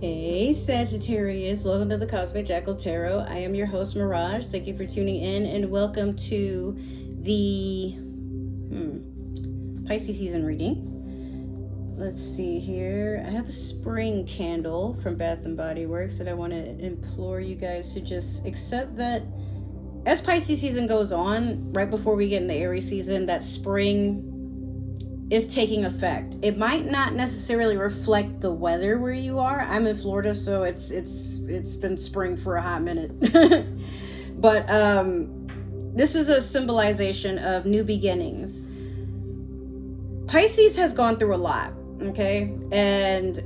Hey Sagittarius, welcome to the Cosmic Jackal Tarot. I am your host Mirage. Thank you for tuning in and welcome to the Pisces season reading. Let's see here. I have a spring candle from Bath and Body Works that I want to implore you guys to just accept that as Pisces season goes on, right before we get in the Aries season, that spring is taking effect. It might not necessarily reflect the weather where you are. I'm in Florida, so it's been spring for a hot minute. But this is a symbolization of new beginnings. Pisces has gone through a lot, okay? And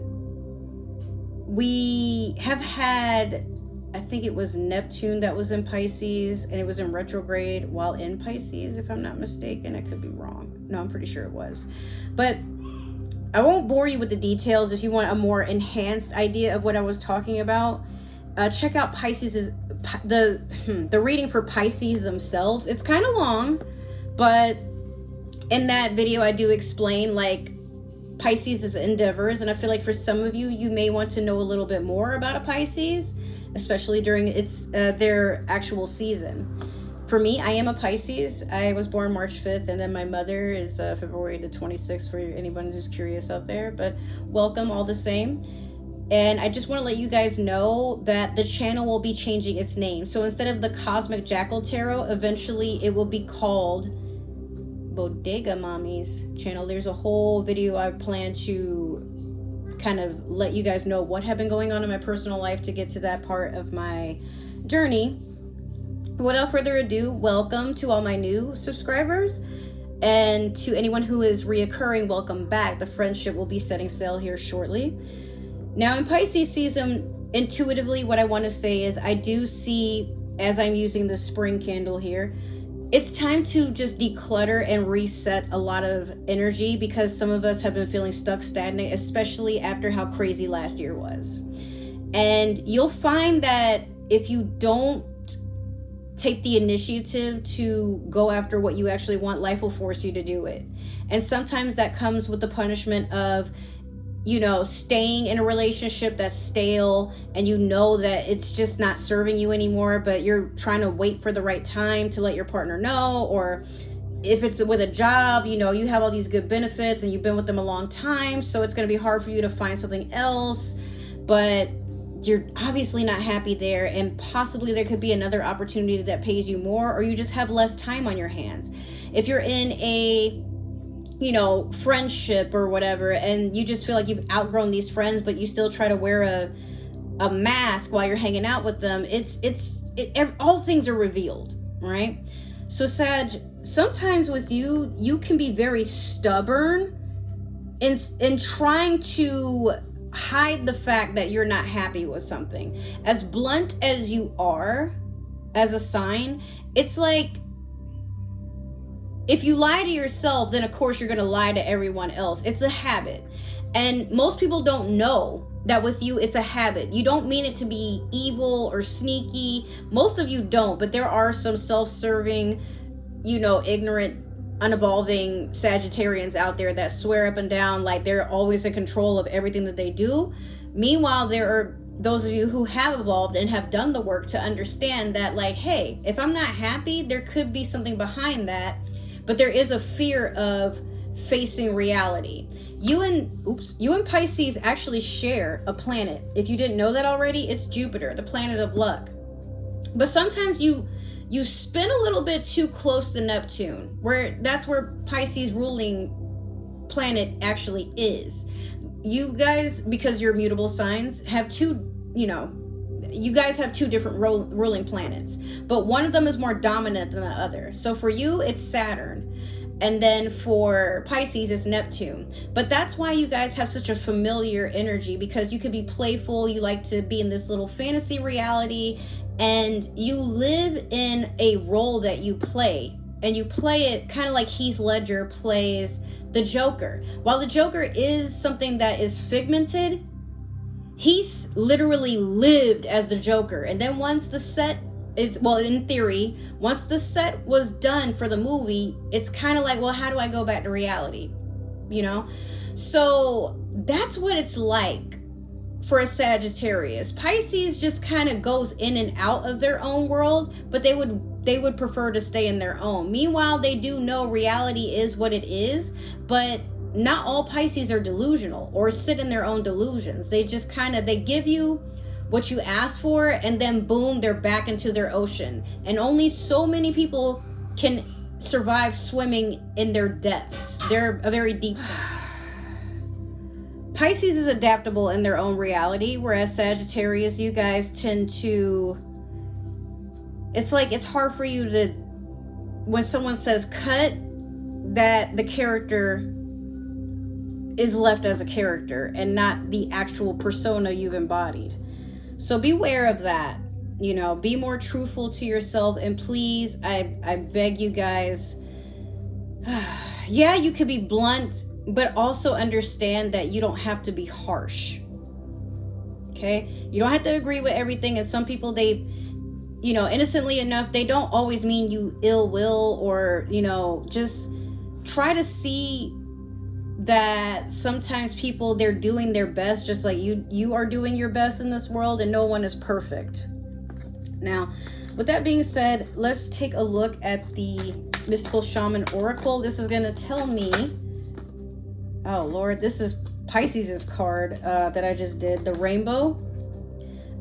we have had, I think it was Neptune that was in Pisces, and it was in retrograde while in Pisces, if I'm not mistaken. I could be wrong. No, I'm pretty sure it was. But I won't bore you with the details. If you want a more enhanced idea of what I was talking about, check out Pisces, the reading for Pisces themselves. It's kind of long, but in that video I do explain like Pisces' endeavors, and I feel like for some of you, you may want to know a little bit more about a Pisces, especially during their actual season. For me, I am a Pisces. I was born March 5th, and then my mother is February the 26th, for anyone who's curious out there. But welcome all the same. And I just want to let you guys know that the channel will be changing its name. So instead of the Cosmic Jackal Tarot, eventually it will be called Bodega Mommy's channel. There's a whole video I plan to kind of let you guys know what have been going on in my personal life to get to that part of my journey. Without further ado, welcome to all my new subscribers, and to anyone who is reoccurring, welcome back. The friendship will be setting sail here shortly. Now in Pisces season, intuitively what I want to say is I do see, as I'm using the spring candle here, it's time to just declutter and reset a lot of energy, because some of us have been feeling stuck, stagnant, especially after how crazy last year was. And you'll find that if you don't take the initiative to go after what you actually want, life will force you to do it. And sometimes that comes with the punishment of, staying in a relationship that's stale, and you know that it's just not serving you anymore, but you're trying to wait for the right time to let your partner know. Or if it's with a job, you have all these good benefits and you've been with them a long time, so it's going to be hard for you to find something else, but you're obviously not happy there, and possibly there could be another opportunity that pays you more, or you just have less time on your hands. If you're in a friendship or whatever, and you just feel like you've outgrown these friends, but you still try to wear a mask while you're hanging out with them, all things are revealed, right? So Sag, sometimes with you can be very stubborn in trying to hide the fact that you're not happy with something. As blunt as you are as a sign, it's like, if you lie to yourself, then of course you're going to lie to everyone else. It's a habit. And most people don't know that with you, it's a habit. You don't mean it to be evil or sneaky. Most of you don't, but there are some self-serving, ignorant, unevolving Sagittarians out there that swear up and down like they're always in control of everything that they do. Meanwhile, there are those of you who have evolved and have done the work to understand that, like, hey, if I'm not happy, there could be something behind that, but there is a fear of facing reality. You and Pisces actually share a planet. If you didn't know that already, it's Jupiter, the planet of luck. But sometimes you spin a little bit too close to Neptune, that's where Pisces ruling planet actually is. You guys, because you're mutable signs, have you guys have two different ruling planets, but one of them is more dominant than the other. So for you, it's Saturn. And then for Pisces, it's Neptune. But that's why you guys have such a familiar energy, because you could be playful. You like to be in this little fantasy reality, and you live in a role that you play, and you play it kind of like Heath Ledger plays the Joker. While the Joker is something that is figmented, Heath literally lived as the Joker. And then once the set in theory, once the set was done for the movie, it's kind of like, well, how do I go back to reality? So that's what it's like for a Sagittarius. Pisces just kind of goes in and out of their own world, but they would prefer to stay in their own. Meanwhile, they do know reality is what it is, but not all Pisces are delusional or sit in their own delusions. They just they give you what you ask for, and then boom, they're back into their ocean. And only so many people can survive swimming in their depths. They're a very deep sea. Pisces is adaptable in their own reality, whereas Sagittarius, you guys tend to, it's like it's hard for you to, when someone says cut, that the character is left as a character and not the actual persona you've embodied. So beware of that. You know, be more truthful to yourself, and please, I beg you guys, yeah, you could be blunt, but also understand that you don't have to be harsh. Okay? You don't have to agree with everything. And some people, they, you know, innocently enough, they don't always mean you ill will, or, you know, just try to see that sometimes people, they're doing their best, just like you are doing your best in this world, and no one is perfect. Now, with that being said, let's take a look at the Mystical Shaman Oracle. This is going to tell me, oh Lord, this is Pisces' card that I just did, the Rainbow.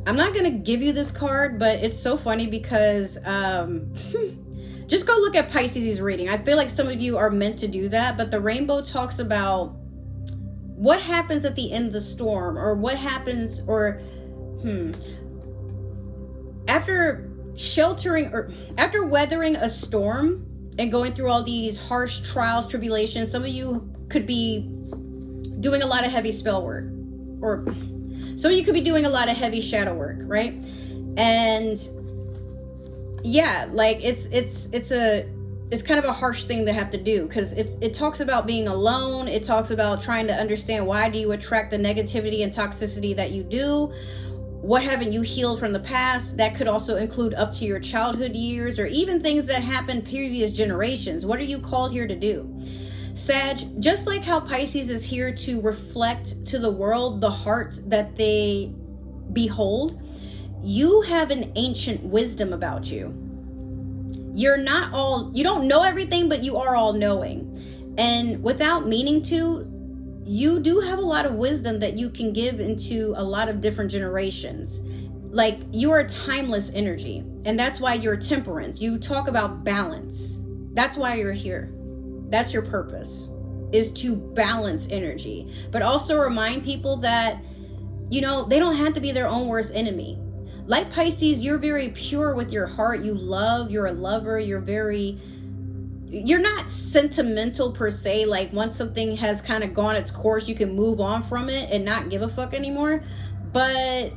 I'm not going to give you this card, but it's so funny because just go look at Pisces' reading. I feel like some of you are meant to do that, but the Rainbow talks about what happens at the end of the storm, or what happens, or after sheltering, or after weathering a storm and going through all these harsh trials, tribulations. Some of you could be doing a lot of heavy spell work, or some of you could be doing a lot of heavy shadow work, right? And yeah, like it's kind of a harsh thing to have to do, because it talks about being alone. It talks about trying to understand, why do you attract the negativity and toxicity that you do? What haven't you healed from the past? That could also include up to your childhood years, or even things that happened previous generations. What are you called here to do? Sag, just like how Pisces is here to reflect to the world the heart that they behold, you have an ancient wisdom about you. You don't know everything, but you are all knowing. And without meaning to, you do have a lot of wisdom that you can give into a lot of different generations. Like, you're a timeless energy, and that's why you're temperance. You talk about balance. That's why you're here. That's your purpose, is to balance energy, but also remind people that, you know, they don't have to be their own worst enemy. Like Pisces, you're very pure with your heart. You're a lover. You're not sentimental per se. Like, once something has kind of gone its course, you can move on from it and not give a fuck anymore. But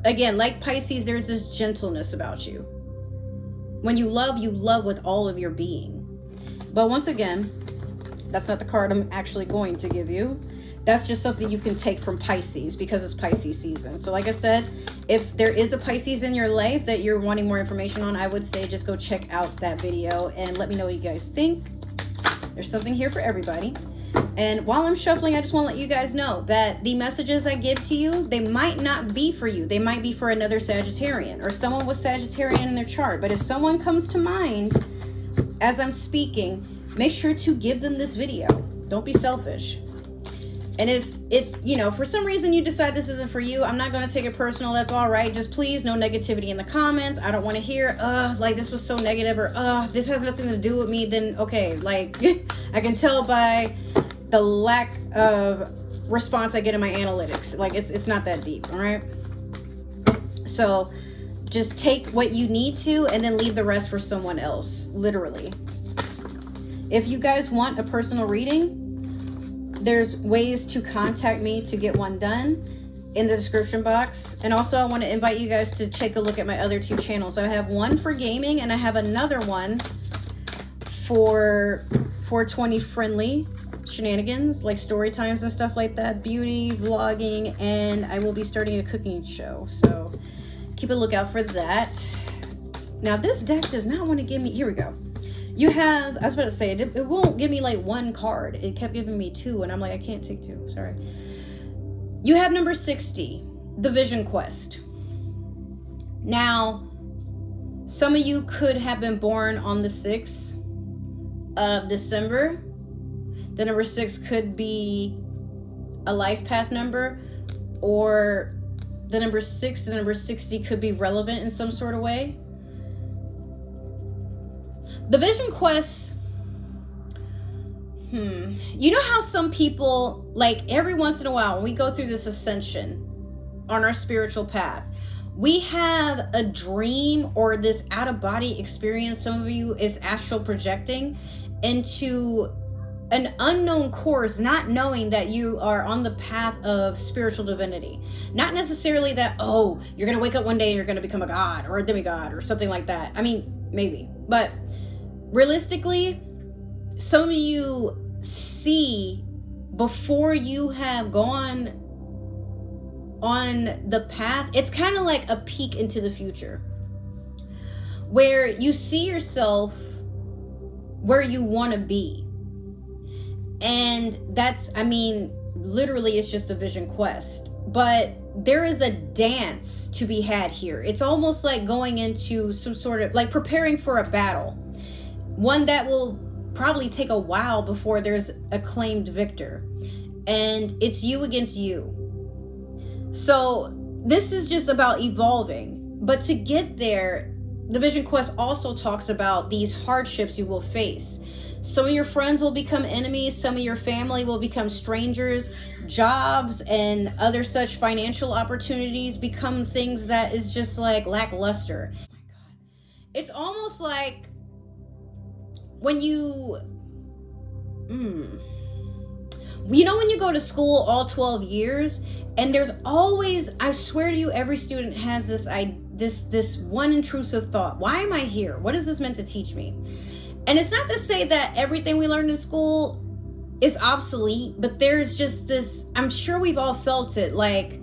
again, like Pisces, there's this gentleness about you. When you love with all of your being. But once again, that's not the card I'm actually going to give you. That's just something you can take from Pisces, because it's Pisces season. So like I said, if there is a Pisces in your life that you're wanting more information on, I would say just go check out that video and let me know what you guys think. There's something here for everybody. And while I'm shuffling, I just want to let you guys know that the messages I give to you, they might not be for you. They might be for another Sagittarian, or someone with Sagittarian in their chart. But if someone comes to mind as I'm speaking, make sure to give them this video. Don't be selfish. And if you know, for some reason you decide this isn't for you, I'm not going to take it personal. That's all right. Just please, no negativity in the comments. I don't want to hear, like this was so negative, or this has nothing to do with me. Then okay, like I can tell by the lack of response I get in my analytics. Like it's not that deep, all right? So just take what you need to, and then leave the rest for someone else, literally. If you guys want a personal reading, there's ways to contact me to get one done in the description box. And also, I want to invite you guys to take a look at my other two channels. I have one for gaming, and I have another one for 420 friendly shenanigans, like story times and stuff like that, beauty, vlogging, and I will be starting a cooking show. So keep a lookout for that. Now, this deck does not want to give me, here we go. You have, I was about to say, it won't give me like one card. It kept giving me two, and I'm like, I can't take two, sorry. You have number 60, the Vision Quest. Now, some of you could have been born on the 6th of December. The number 6 could be a life path number, or the number 6 and the number 60 could be relevant in some sort of way. The Vision Quest, you know how some people, like every once in a while, when we go through this ascension on our spiritual path, we have a dream or this out-of-body experience. Some of you is astral projecting into an unknown course, not knowing that you are on the path of spiritual divinity. Not necessarily that, oh, you're going to wake up one day and you're going to become a god or a demigod or something like that. I mean, maybe. But realistically, some of you see before you have gone on the path, it's kind of like a peek into the future where you see yourself where you want to be. And that's, I mean, literally it's just a vision quest, but there is a dance to be had here. It's almost like going into some sort of like preparing for a battle, one that will probably take a while before there's a claimed victor, and it's you against you. So this is just about evolving, but to get there, the Vision Quest also talks about these hardships you will face. Some of your friends will become enemies. Some of your family will become strangers. Jobs and other such financial opportunities become things that is just like lackluster. Oh my God. It's almost like when you know, when you go to school all 12 years, and there's always, I swear to you, every student has this one intrusive thought. Why am I here? What is this meant to teach me? And it's not to say that everything we learned in school is obsolete, but there's just this, I'm sure we've all felt it, like,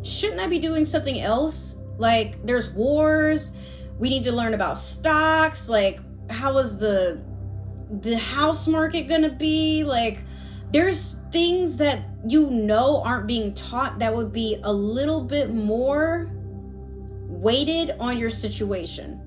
shouldn't I be doing something else? Like, there's wars, we need to learn about stocks, like, how is the house market gonna be? Like, there's things that you know aren't being taught that would be a little bit more weighted on your situation.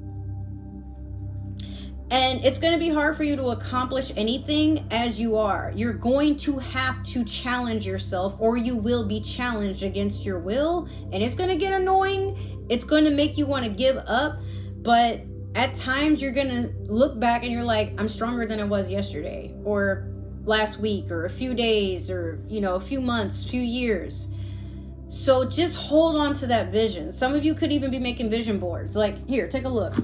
And it's going to be hard for you to accomplish anything as you are. You're going to have to challenge yourself, or you will be challenged against your will. And it's going to get annoying. It's going to make you want to give up. But at times you're going to look back and you're like, I'm stronger than I was yesterday, or last week, or a few days, or, you know, a few months, few years. So just hold on to that vision. Some of you could even be making vision boards. Like, here, take a look.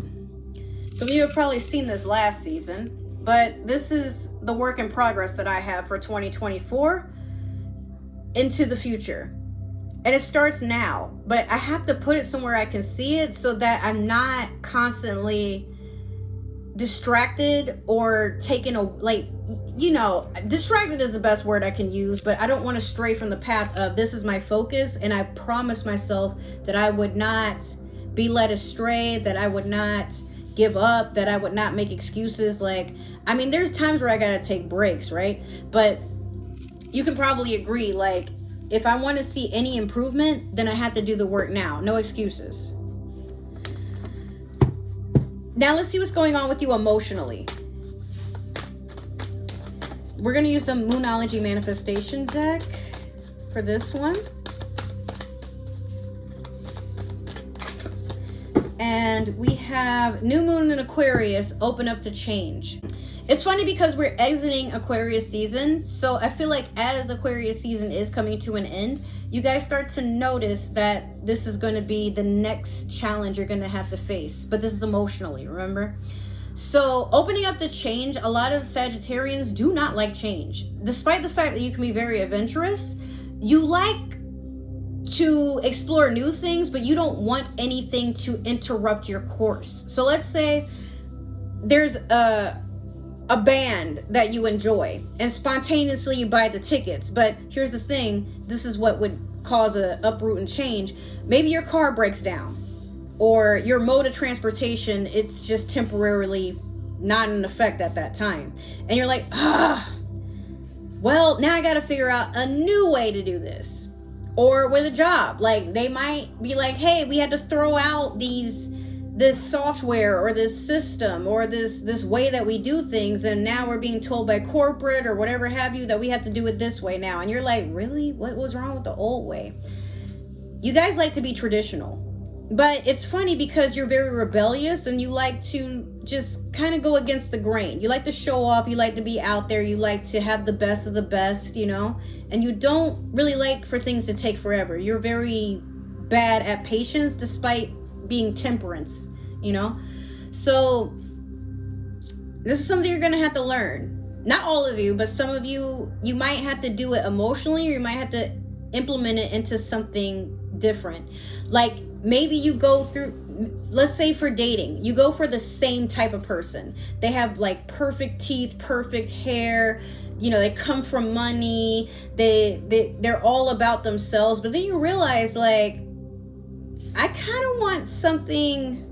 Some of you have probably seen this last season, but this is the work in progress that I have for 2024 into the future. And it starts now, but I have to put it somewhere I can see it so that I'm not constantly distracted or taken a, like, you know, distracted is the best word I can use, but I don't want to stray from the path of this is my focus. And I promised myself that I would not be led astray, that I would not give up, that I would not make excuses. Like, I mean, there's times where I gotta take breaks, right? But you can probably agree, like, if I want to see any improvement, then I have to do the work now. No excuses. Now let's see what's going on with you emotionally. We're going to use the Moonology Manifestation deck for this one. And we have New Moon in Aquarius, open up to change. It's funny because we're exiting Aquarius season. So I feel like as Aquarius season is coming to an end, you guys start to notice that this is going to be the next challenge you're going to have to face. But this is emotionally, remember? So opening up to change, a lot of Sagittarians do not like change. Despite the fact that you can be very adventurous, you like to explore new things, but you don't want anything to interrupt your course. So let's say there's a band that you enjoy and spontaneously you buy the tickets, but here's the thing, this is what would cause a uproot and change. Maybe your car breaks down, or your mode of transportation, it's just temporarily not in effect at that time, and you're like, well, now I got to figure out a new way to do this. Or with a job, like they might be like, hey, we had to throw out this software or this system or this way that we do things, and now we're being told by corporate or whatever have you that we have to do it this way now. And you're like, really? What was wrong with the old way? You guys like to be traditional, but it's funny because you're very rebellious and you like to just kind of go against the grain. You like to show off, you like to be out there, you like to have the best of the best, you know, and you don't really like for things to take forever. You're very bad at patience despite being temperance, you know. So this is something you're gonna have to learn. Not all of you, but some of you might have to do it emotionally, or you might have to implement it into something different. Like maybe you go through, let's say for dating, you go for the same type of person. They have like perfect teeth, perfect hair, you know, they come from money, they're all about themselves, but then you realize, like, I kind of want something,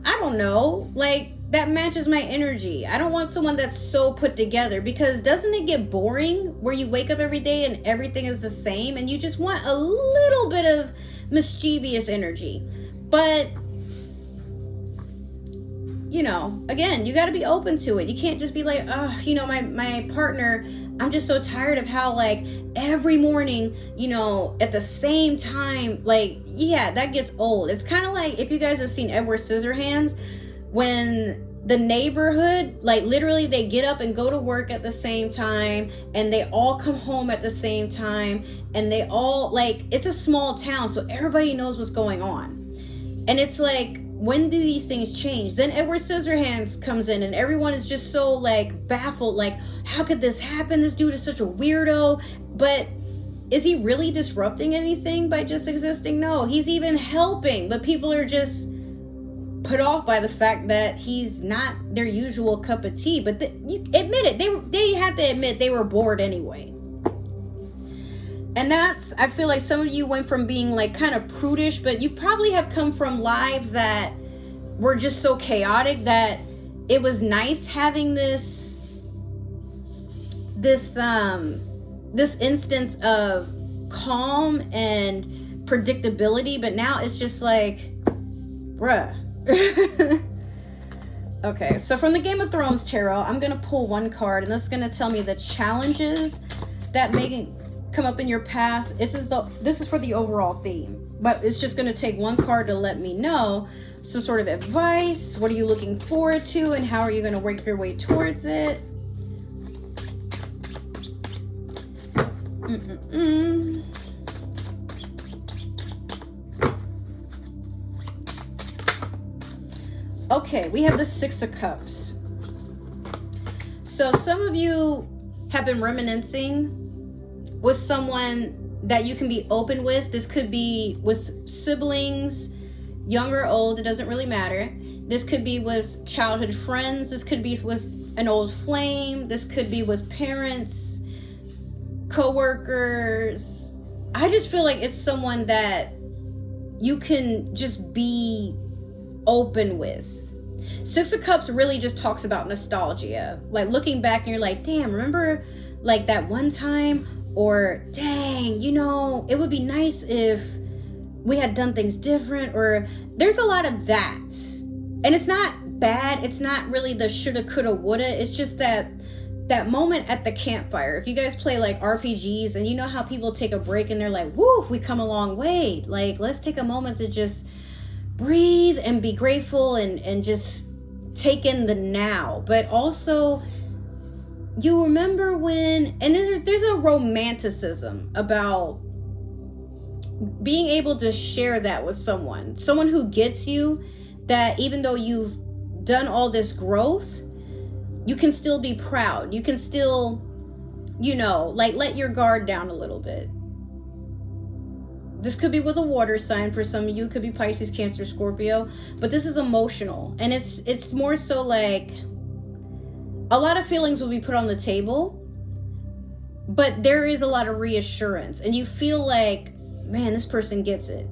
I don't know, like that matches my energy. I don't want someone that's so put together, because doesn't it get boring where you wake up every day and everything is the same, and you just want a little bit of mischievous energy? But you know, again, you got to be open to it. You can't just be like, oh, you know, my partner, I'm just so tired of how, like, every morning, you know, at the same time, like, yeah, that gets old. It's kind of like, if you guys have seen Edward Scissorhands, when the neighborhood, like, literally they get up and go to work at the same time, and they all come home at the same time, and they all, like, it's a small town, so everybody knows what's going on. And it's like, when do these things change? Then Edward Scissorhands comes in and everyone is just so, like, baffled, like, how could this happen? This dude is such a weirdo. But is he really disrupting anything by just existing? No, he's even helping, but people are just put off by the fact that he's not their usual cup of tea. But you admit it, they had to admit they were bored anyway. And that's, I feel like some of you went from being like kind of prudish, but you probably have come from lives that were just so chaotic that it was nice having this instance of calm and predictability. But now it's just like, bruh. Okay, so from the Game of Thrones Tarot, I'm gonna pull one card, and that's gonna tell me the challenges that may come up in your path. This is for the overall theme, but it's just going to take one card to let me know some sort of advice. What are you looking forward to, and how are you going to work your way towards it? Okay, we have the Six of Cups. So some of you have been reminiscing with someone that you can be open with. This could be with siblings, young or old, it doesn't really matter. This could be with childhood friends. This could be with an old flame. This could be with parents, co-workers. I just feel like it's someone that you can just be open with. Six of Cups really just talks about nostalgia. Like looking back and you're like, damn, remember like that one time? Or dang, you know, it would be nice if we had done things different. Or there's a lot of that. And it's not bad. It's not really the shoulda, coulda, woulda. It's just that moment at the campfire. If you guys play like RPGs, and you know how people take a break and they're like, woo, we come a long way. Like, let's take a moment to just breathe and be grateful and just take in the now. But also, you remember when, and there's a romanticism about being able to share that with someone who gets you, that even though you've done all this growth, you can still be proud. You can still, you know, like let your guard down a little bit. This could be with a water sign for some of you. It could be Pisces, Cancer, Scorpio, but this is emotional, and it's more so like a lot of feelings will be put on the table, but there is a lot of reassurance, and you feel like, man, this person gets it.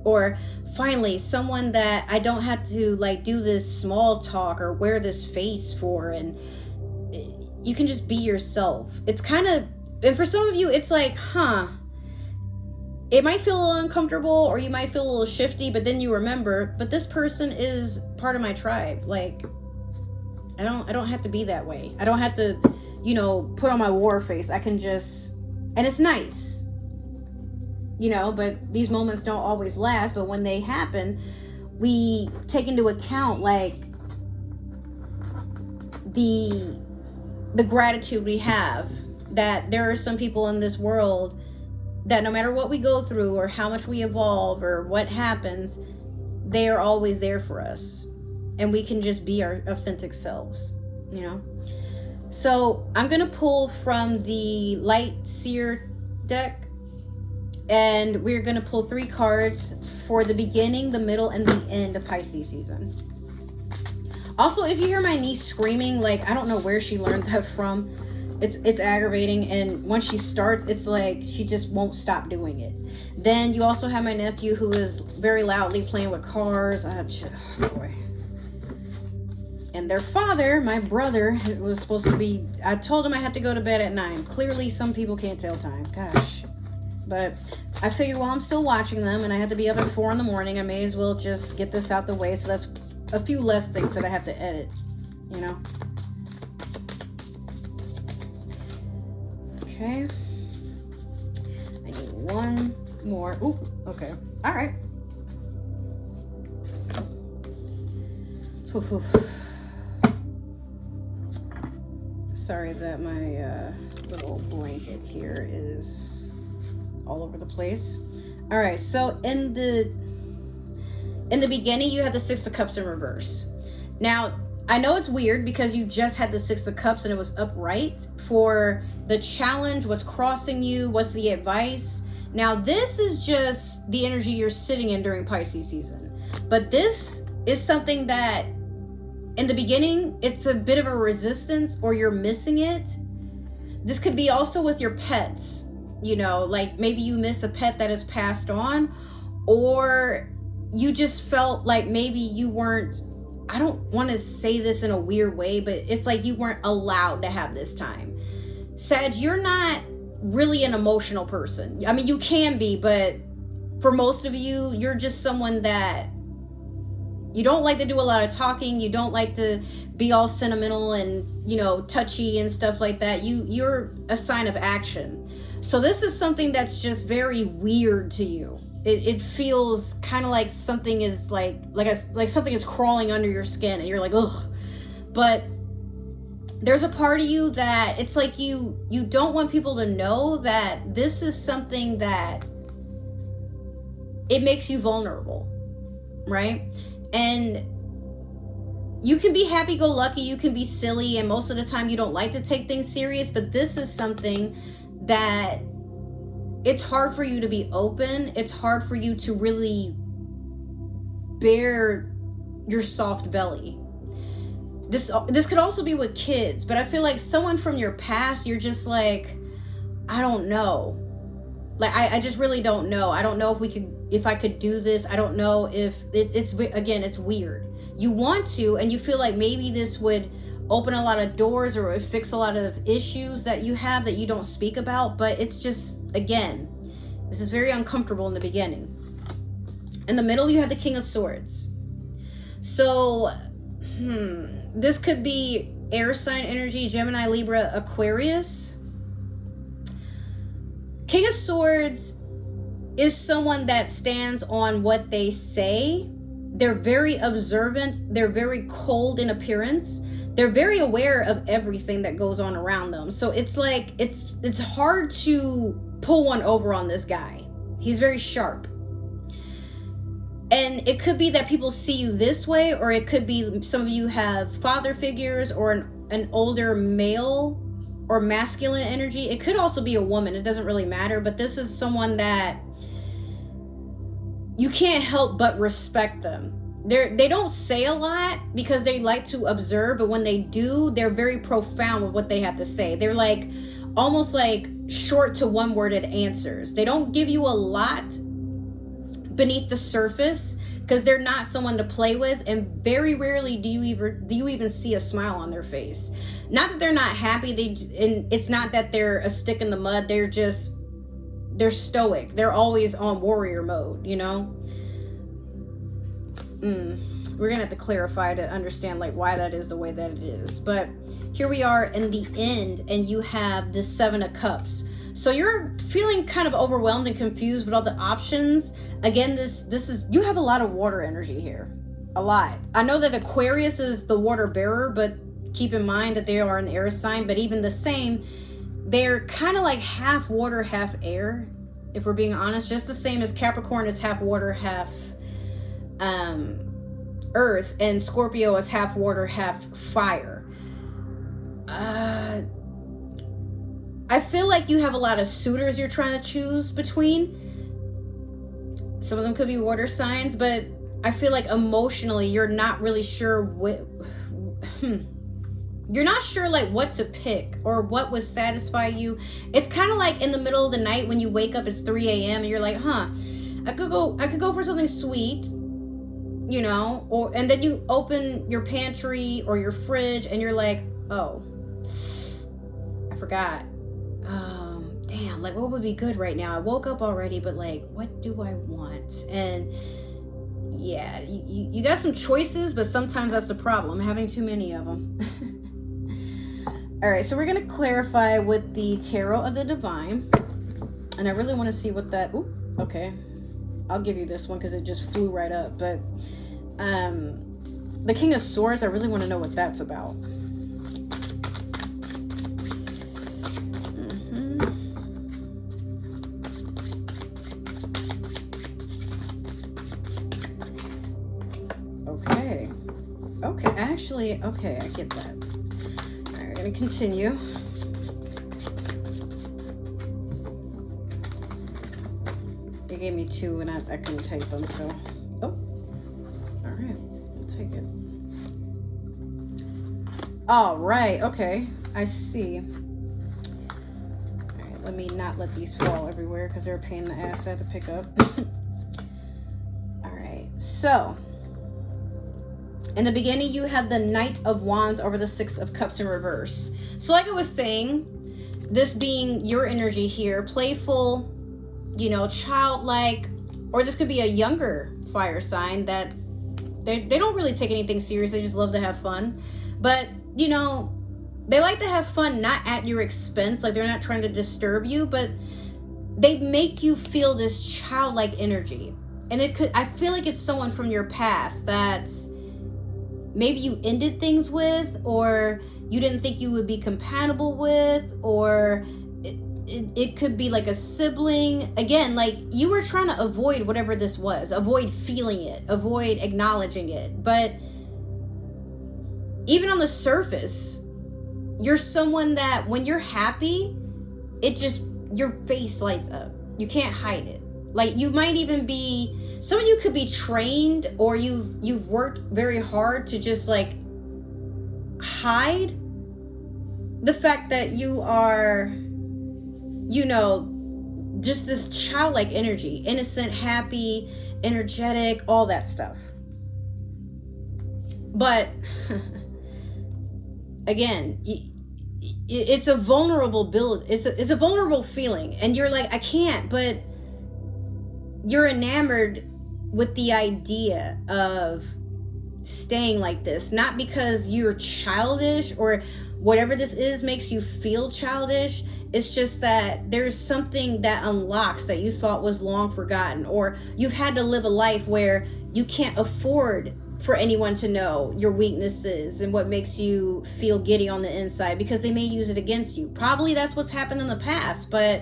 Or finally, someone that I don't have to like do this small talk or wear this face for, and you can just be yourself. It's kind of, and for some of you, it's like, it might feel a little uncomfortable, or you might feel a little shifty, but then you remember, but this person is part of my tribe. Like, I don't have to be that way. I don't have to, you know, put on my war face. I can just, and it's nice, you know, but these moments don't always last. But when they happen, we take into account like the gratitude we have that there are some people in this world that no matter what we go through or how much we evolve or what happens, they are always there for us. And we can just be our authentic selves, you know? So I'm going to pull from the Light Seer deck, and we're going to pull 3 cards for the beginning, the middle, and the end of Pisces season. Also, if you hear my niece screaming, like, I don't know where she learned that from. It's aggravating, and once she starts, it's like she just won't stop doing it. Then you also have my nephew who is very loudly playing with cars. Oh, boy. And their father, my brother, was supposed to be, I told him I had to go to bed at 9. Clearly, some people can't tell time. Gosh. But I figured while I'm still watching them, and I had to be up at 4 in the morning, I may as well just get this out the way. So that's a few less things that I have to edit, you know? Okay. I need one more. Ooh, okay. All right. Ooh. Sorry that my little blanket here is all over the place. All right, so in the beginning, you have the 6 of Cups in reverse. Now, I know it's weird because you just had the 6 of Cups and it was upright for the challenge, what's crossing you, what's the advice. Now, this is just the energy you're sitting in during Pisces season. But this is something that in the beginning, it's a bit of a resistance or you're missing it. This could be also with your pets, you know, like maybe you miss a pet that has passed on, or you just felt like maybe you weren't, I don't want to say this in a weird way, but it's like you weren't allowed to have this time. Sag, you're not really an emotional person. I mean, you can be, but for most of you, you're just someone that you don't like to do a lot of talking. You don't like to be all sentimental and, you know, touchy and stuff like that. You're a sign of action. So this is something that's just very weird to you. It feels kind of like something is like something is crawling under your skin and you're like, ugh. But there's a part of you that it's like you don't want people to know that this is something that it makes you vulnerable, right? And you can be happy-go-lucky, you can be silly, and most of the time you don't like to take things serious, but this is something that it's hard for you to be open. It's hard for you to really bare your soft belly. This could also be with kids, but I feel like someone from your past, you're just like, I don't know. Like, I just really don't know. I don't know if I could do this. I don't know if it's weird. You want to, and you feel like maybe this would open a lot of doors or fix a lot of issues that you have that you don't speak about, but it's just, again, this is very uncomfortable in the beginning. In the middle, you have the King of Swords. So, this could be air sign energy, Gemini, Libra, Aquarius. King of Swords is someone that stands on what they say. They're very observant. They're very cold in appearance. They're very aware of everything that goes on around them. So it's like, it's hard to pull one over on this guy. He's very sharp. And it could be that people see you this way, or it could be some of you have father figures or an older male or masculine energy. It could also be a woman. It doesn't really matter. But this is someone that you can't help but respect them. They don't say a lot because they like to observe, but when they do, they're very profound with what they have to say. They're like almost like short to one-worded answers. They don't give you a lot beneath the surface because they're not someone to play with, and very rarely do you even see a smile on their face. Not that they're not happy, and it's not that they're a stick in the mud. They're just they're stoic. They're always on warrior mode, you know? We're gonna have to clarify to understand like why that is the way that it is. But here we are in the end, and you have the 7 of Cups. So you're feeling kind of overwhelmed and confused with all the options. Again, this is, you have a lot of water energy here. A lot. I know that Aquarius is the water bearer, but keep in mind that they are an air sign. But even the same, they're kind of like half water, half air, if we're being honest. Just the same as Capricorn is half water, half earth, and Scorpio is half water, half fire. I feel like you have a lot of suitors you're trying to choose between. Some of them could be water signs, but I feel like emotionally you're not really sure what you're not sure like what to pick or what would satisfy you. It's kind of like in the middle of the night when you wake up, it's 3 a.m. and you're like, I could go for something sweet, you know, and then you open your pantry or your fridge and you're like, oh, I forgot. Damn, like what would be good right now? I woke up already, but like, what do I want? And yeah, you got some choices, but sometimes that's the problem, having too many of them. All right, so we're going to clarify with the Tarot of the Divine. And I really want to see what that... Ooh, okay. I'll give you this one because it just flew right up. But the King of Swords, I really want to know what that's about. Okay, actually, okay, I get that. All right, we're gonna continue. They gave me 2 and I couldn't take them, so. Oh, all right, I'll take it. All right, okay, I see. All right, let me not let these fall everywhere because they're a pain in the ass I have to pick up. All right, so. In the beginning, you have the Knight of Wands over the 6 of Cups in reverse. So like I was saying, this being your energy here, playful, you know, childlike, or this could be a younger fire sign that they don't really take anything serious. They just love to have fun. But, you know, they like to have fun not at your expense. Like they're not trying to disturb you, but they make you feel this childlike energy. And I feel like it's someone from your past that's maybe you ended things with, or you didn't think you would be compatible with, or it could be like a sibling. Again, like you were trying to avoid whatever this was, avoid feeling it, avoid acknowledging it. But even on the surface, you're someone that when you're happy, your face lights up. You can't hide it. Like you might even be, some of you could be trained, or you've worked very hard to just like hide the fact that you are, you know, just this childlike energy, innocent, happy, energetic, all that stuff. But again, it's a vulnerable build. It's a vulnerable feeling, and you're like, I can't, but you're enamored with the idea of staying like this, not because you're childish or whatever this is makes you feel childish. It's just that there's something that unlocks that you thought was long forgotten, or you've had to live a life where you can't afford for anyone to know your weaknesses and what makes you feel giddy on the inside, because they may use it against you. Probably that's what's happened in the past, but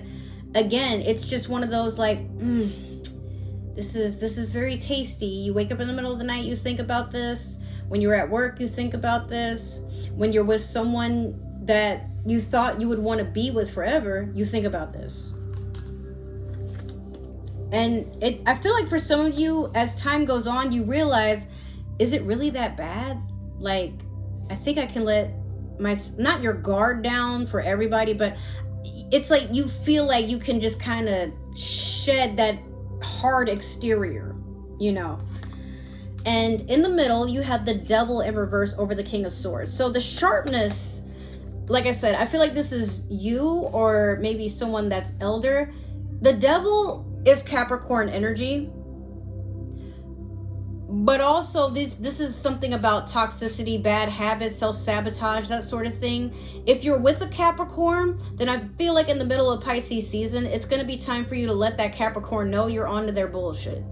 again, it's just one of those like, this is very tasty. You wake up in the middle of the night, you think about this. When you're at work, you think about this. When you're with someone that you thought you would want to be with forever, you think about this. And I feel like for some of you, as time goes on, you realize, is it really that bad? Like, I think I can let not your guard down for everybody, but it's like you feel like you can just kind of shed that hard exterior, you know. And in the middle, you have the Devil in reverse over the King of Swords. So the sharpness, like I said, I feel like this is you or maybe someone that's elder. The devil is Capricorn energy, but also this is something about toxicity, bad habits, self-sabotage, that sort of thing. If you're with a Capricorn, then I feel like in the middle of Pisces season, it's going to be time for you to let that Capricorn know you're onto their bullshit.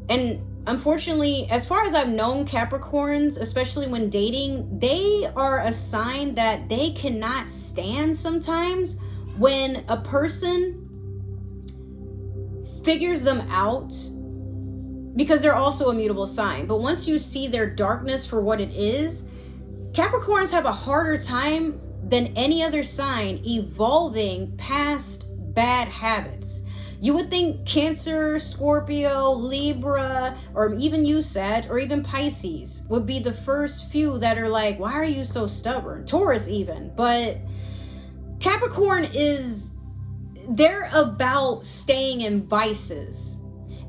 And unfortunately, as far as I've known Capricorns, especially when dating, they are a sign that they cannot stand sometimes when a person figures them out, because they're also a mutable sign. But once you see their darkness for what it is, Capricorns have a harder time than any other sign evolving past bad habits. You would think Cancer, Scorpio, Libra, or even you, Sag, or even Pisces would be the first few that are like, why are you so stubborn? Taurus even. But Capricorn they're about staying in vices.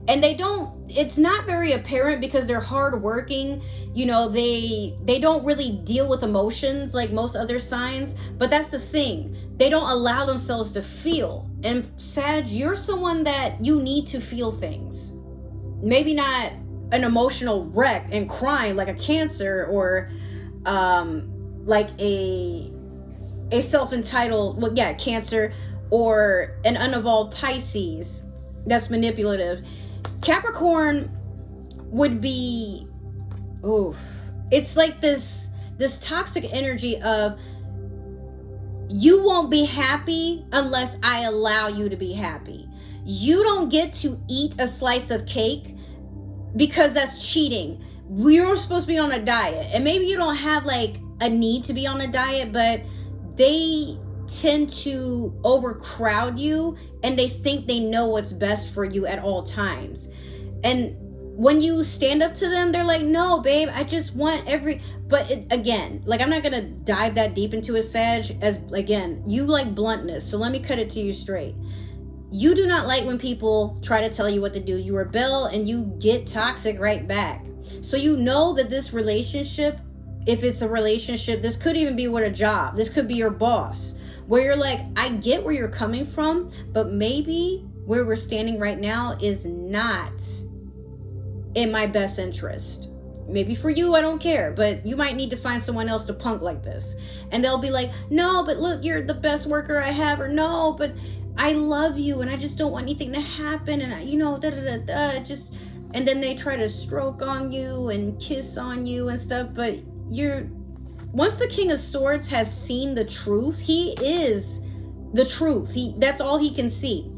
And it's not very apparent because they're hardworking. You know, they don't really deal with emotions like most other signs. But that's the thing. They don't allow themselves to feel. And Sag, you're someone that you need to feel things. Maybe not an emotional wreck and crying like a Cancer, or like a self-entitled, Cancer, or an unevolved Pisces that's manipulative. Capricorn would be, it's like this toxic energy of, you won't be happy unless I allow you to be happy. You don't get to eat a slice of cake because that's cheating. We're supposed to be on a diet, and maybe you don't have like a need to be on a diet, but they tend to overcrowd you, and they think they know what's best for you at all times. And when you stand up to them, they're like, no, babe, I just want but again, like, I'm not gonna dive that deep into a Sag, as again, you like bluntness, so let me cut it to you straight. You do not like when people try to tell you what to do. You rebel and you get toxic right back. So you know that this relationship, if it's a relationship, this could even be with a job, this could be your boss, where you're like, I get where you're coming from, but maybe where we're standing right now is not in my best interest. Maybe for you, I don't care, but you might need to find someone else to punk like this. And they'll be like, no, but look, you're the best worker I have, or no, but I love you and I just don't want anything to happen, and just, and then they try to stroke on you and kiss on you and stuff, but once the King of Swords has seen the truth, he is the truth. That's all he can see.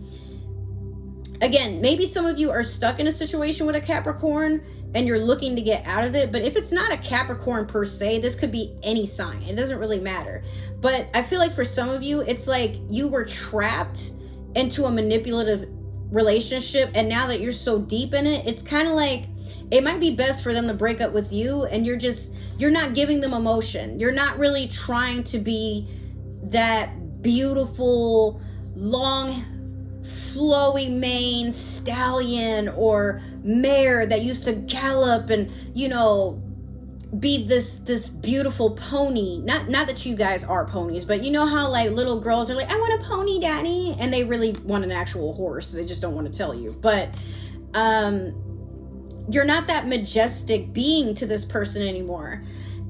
Again, maybe some of you are stuck in a situation with a Capricorn and you're looking to get out of it. But if it's not a Capricorn per se, this could be any sign. It doesn't really matter. But I feel like for some of you, it's like you were trapped into a manipulative relationship. And now that you're so deep in it, it's kind of like, it might be best for them to break up with you, and you're not giving them emotion. You're not really trying to be that beautiful, long, flowy mane stallion or mare that used to gallop and, be this beautiful pony. Not that you guys are ponies, but you know how like little girls are like, I want a pony, daddy, and they really want an actual horse. They just don't want to tell you. But you're not that majestic being to this person anymore.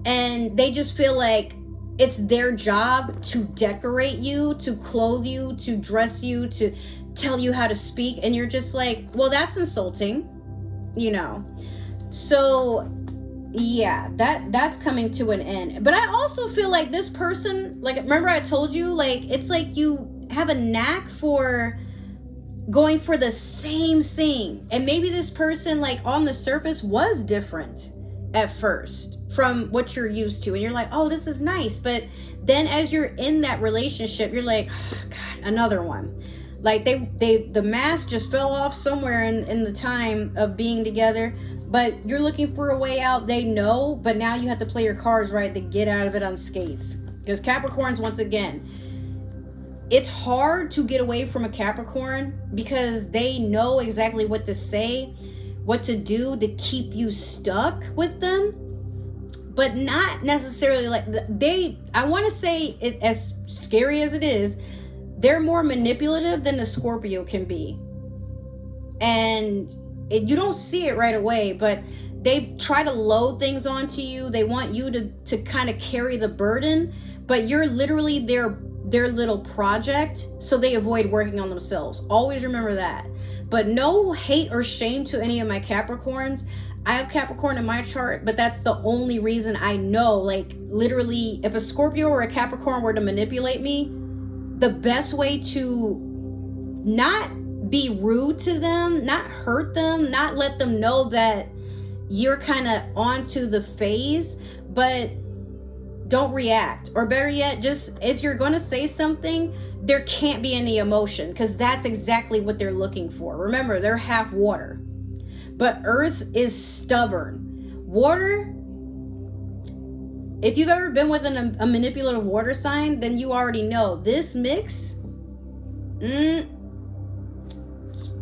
And they just feel like it's their job to decorate you, to clothe you, to dress you, to tell you how to speak. And you're just like, well, that's insulting, So yeah, that's coming to an end. But I also feel like this person, like, remember I told you, like, it's like you have a knack for going for the same thing. And maybe this person, like, on the surface was different at first from what you're used to, and you're like, oh, this is nice. But then as you're in that relationship, you're like, oh God, another one. Like the mask just fell off somewhere in the time of being together, but you're looking for a way out. They know, but now you have to play your cards right to get out of it unscathed. Because Capricorns, once again, it's hard to get away from a Capricorn because they know exactly what to say, what to do to keep you stuck with them, but not necessarily like I want to say it, as scary as it is, they're more manipulative than the Scorpio can be. And you don't see it right away, but they try to load things onto you. They want you to kind of carry the burden, but you're literally their little project, so they avoid working on themselves. Always remember that. But no hate or shame to any of my Capricorns. I have Capricorn in my chart, but that's the only reason I know, like, literally, if a Scorpio or a Capricorn were to manipulate me, the best way to not be rude to them, not hurt them, not let them know that you're kind of onto the phase, but don't react. Or better yet, just if you're going to say something, there can't be any emotion, because that's exactly what they're looking for. Remember, they're half water, but earth is stubborn. Water, if you've ever been with a manipulative water sign, then you already know this mix.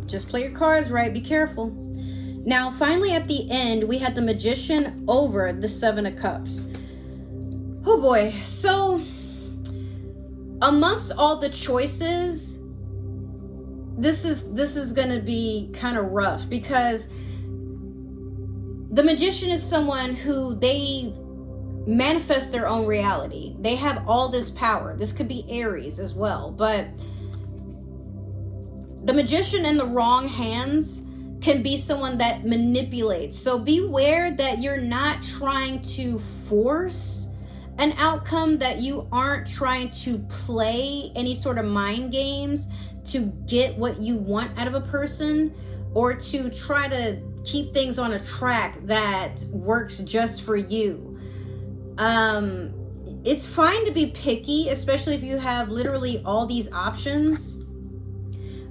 Just play your cards right. Be careful. Now, finally, at the end, we had the Magician over the Seven of Cups. Oh boy. So amongst all the choices, this is gonna be kind of rough, because the Magician is someone who they manifest their own reality. They have all this power. This could be Aries as well, but the Magician in the wrong hands can be someone that manipulates. So beware that you're not trying to force an outcome, that you aren't trying to play any sort of mind games to get what you want out of a person, or to try to keep things on a track that works just for you. It's fine to be picky, especially if you have literally all these options.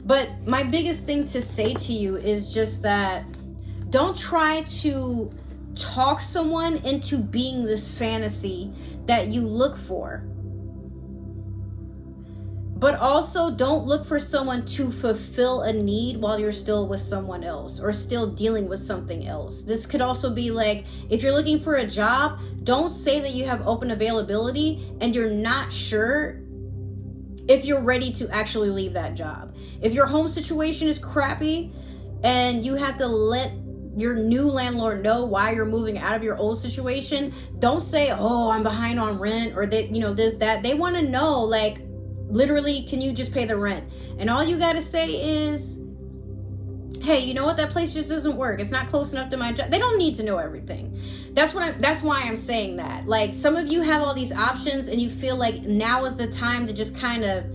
But my biggest thing to say to you is just that don't try to talk someone into being this fantasy that you look for. But also don't look for someone to fulfill a need while you're still with someone else or still dealing with something else. This could also be like, if you're looking for a job, don't say that you have open availability and you're not sure if you're ready to actually leave that job. If your home situation is crappy and you have to let your new landlord know why you're moving out of your old situation, don't say, oh, I'm behind on rent, or that, this, that. They want to know, like, literally, can you just pay the rent? And all you got to say is, hey, you know what? That place just doesn't work. It's not close enough to my job. They don't need to know everything. That's why I'm saying that. Like, some of you have all these options and you feel like now is the time to just kind of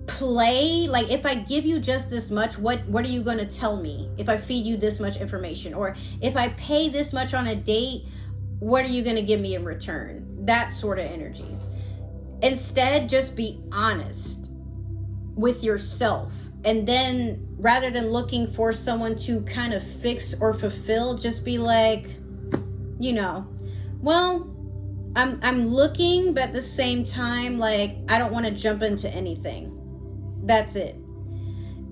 play. Like, if I give you just this much, what are you going to tell me? If I feed you this much information, or if I pay this much on a date, what are you going to give me in return? That sort of energy. Instead, just be honest with yourself. And then rather than looking for someone to kind of fix or fulfill, just be like, well, I'm looking, but at the same time, like, I don't want to jump into anything. That's it.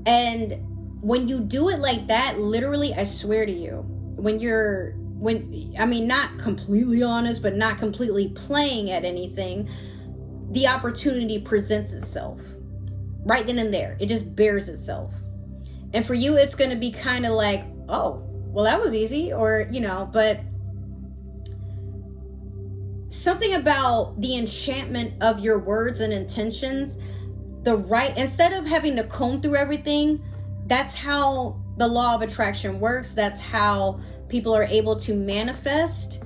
And when you do it like that, literally, I swear to you, not completely honest, but not completely playing at anything, the opportunity presents itself right then and there. It just bears itself. And for you, it's going to be kind of like, oh, well, that was easy, or, but something about the enchantment of your words and intentions, instead of having to comb through everything, that's how the law of attraction works. That's how people are able to manifest.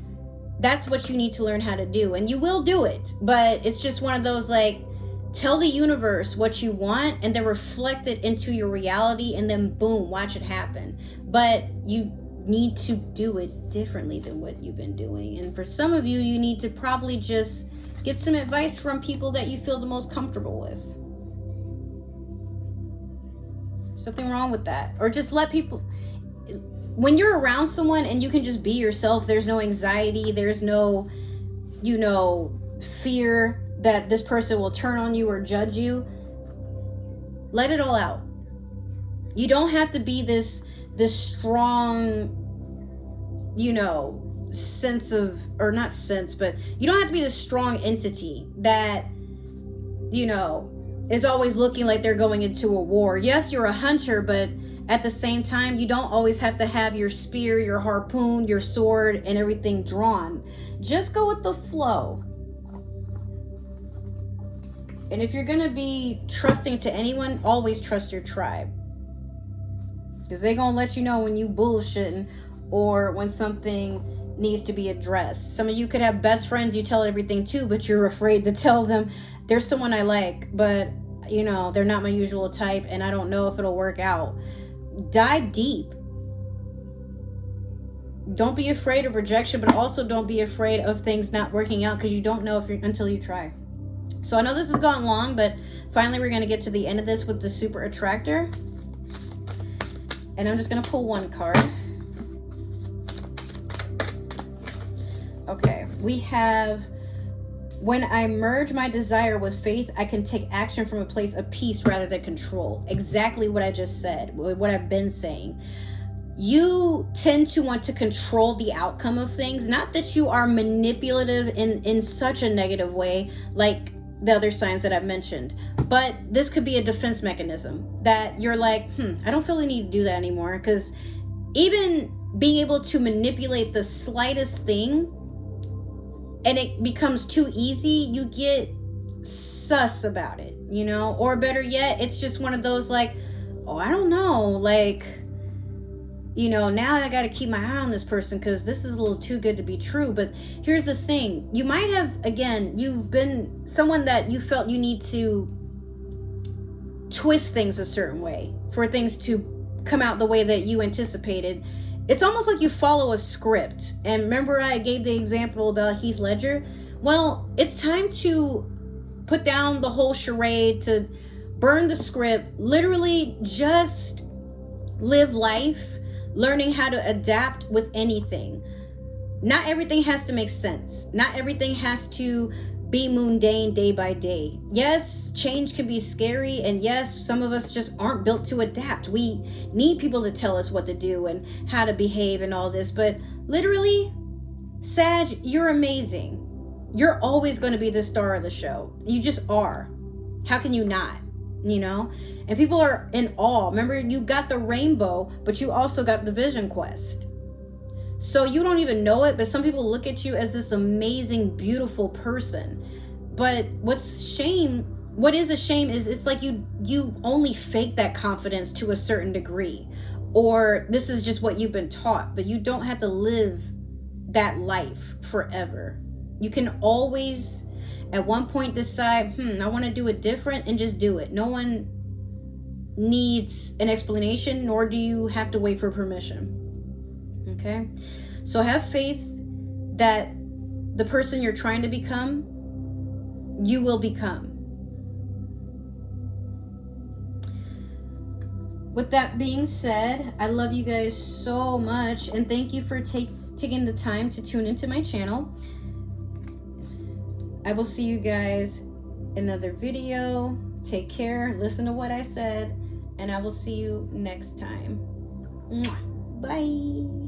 That's what you need to learn how to do. And you will do it. But it's just one of those, like, tell the universe what you want and then reflect it into your reality, and then boom, watch it happen. But you need to do it differently than what you've been doing. And for some of you, you need to probably just get some advice from people that you feel the most comfortable with. Something wrong with that. Or just let people... When you're around someone and you can just be yourself, there's no anxiety, there's no, fear that this person will turn on you or judge you. Let it all out. You don't have to be this strong, sense of, or not sense, but you don't have to be this strong entity that, is always looking like they're going into a war. Yes, you're a hunter, but at the same time, you don't always have to have your spear, your harpoon, your sword, and everything drawn. Just go with the flow. And if you're going to be trusting to anyone, always trust your tribe. Because they're going to let you know when you bullshitting or when something needs to be addressed. Some of you could have best friends you tell everything to, but you're afraid to tell them, there's someone I like, but you know, they're not my usual type and I don't know if it'll work out. Dive deep. Don't be afraid of rejection, but also don't be afraid of things not working out, because you don't know until you try. So I know this has gone long, but finally we're going to get to the end of this with the super attractor. And I'm just going to pull one card. Okay, we have, when I merge my desire with faith, I can take action from a place of peace rather than control. Exactly what I just said, what I've been saying. You tend to want to control the outcome of things. Not that you are manipulative in such a negative way, like the other signs that I've mentioned. But this could be a defense mechanism that you're like, I don't feel the need to do that anymore. Because even being able to manipulate the slightest thing, and it becomes too easy, you get sus about it, you know? Or better yet, it's just one of those like, oh, I don't know, like, you know, now I got to keep my eye on this person because this is a little too good to be true. But here's the thing. You might have, again, you've been someone that you felt you need to twist things a certain way for things to come out the way that you anticipated. It's almost like you follow a script. And remember I gave the example about Heath Ledger? Well, it's time to put down the whole charade, to burn the script, literally just live life, learning how to adapt with anything. Not everything has to make sense. Not everything has to be mundane day by day. Yes, change can be scary, and yes, some of us just aren't built to adapt. We need people to tell us what to do and how to behave and all this, but literally, Sag, you're amazing. You're always going to be the star of the show. You just are. How can you not? You know? And people are in awe. Remember, you got the rainbow, but you also got the vision quest. So you don't even know it, but some people look at you as this amazing, beautiful person. But what is a shame is it's like you only fake that confidence to a certain degree. Or this is just what you've been taught, but you don't have to live that life forever. You can always at one point decide, I want to do it different, and just do it. No one needs an explanation, nor do you have to wait for permission. Okay? So have faith that the person you're trying to become, you will become. With that being said, I love you guys so much, and thank you for taking the time to tune into my channel. I will see you guys in another video. Take care, listen to what I said, and I will see you next time. Bye.